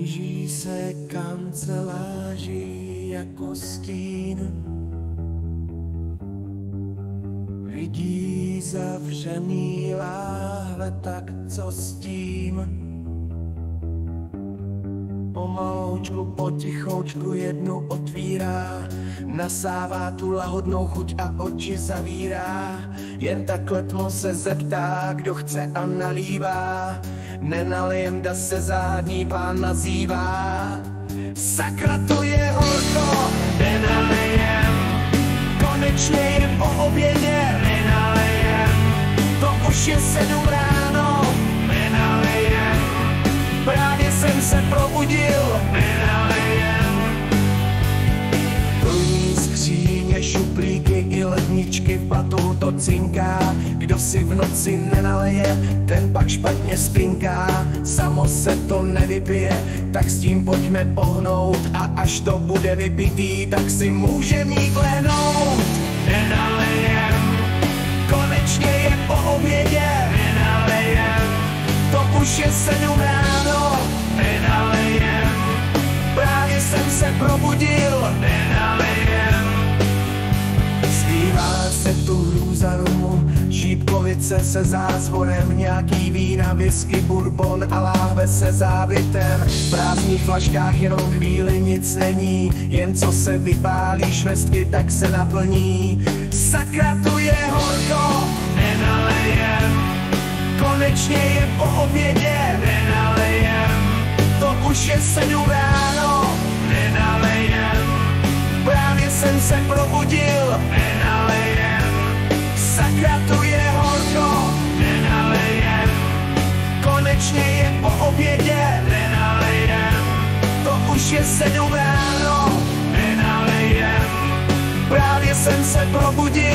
Blíží se kanceláři jako stín. Vidí zavřený láhve, tak co s tím? Pomaloučku, potichoučku jednu otvírá, nasává tu lahodnou chuť a oči zavírá. Jen takhle tmo se zeptá, kdo chce a nalívá. Nenalijem, da se zádní pán nazývá. Sakra, to je horko, nenalijem. Konečně je po obědě, nenalijem. To už je 7 ráno, nenalijem. Právě jsem se probudil, nenalijem. Plní skříně, šuplíky i ledničky, v batohu to cinká. Kdo si v noci nenaleje, ten pak špatně spinká. Samo se to nevypije, tak s tím pojďme pohnout. A až to bude vypitý, tak si můžem jít lehnout. Nenalejem, konečně je po obědě, nenalejem. To už je 7 ráno, nenalejem. Právě jsem se probudil, nenalejem. Zpívá se tu hrůza rumu, šípkovice se zázvonem, nějaký vína, whisky, bourbon a láhve se závitem. V prázdných flaškách jenom chvíli nic není, jen co se vypálí švestky, tak se naplní. Sakra, tu je horko, nenalejem. Konečně je po obědě, nenalejem. To už je 7 ráno, nenalejem. Právě jsem se probudil, nenalejem. Sakra, tu je horko, nenalejem. Konečně je po obědě, nenalejem. To už je 7 ráno, nenalejem. Právě jsem se probudil.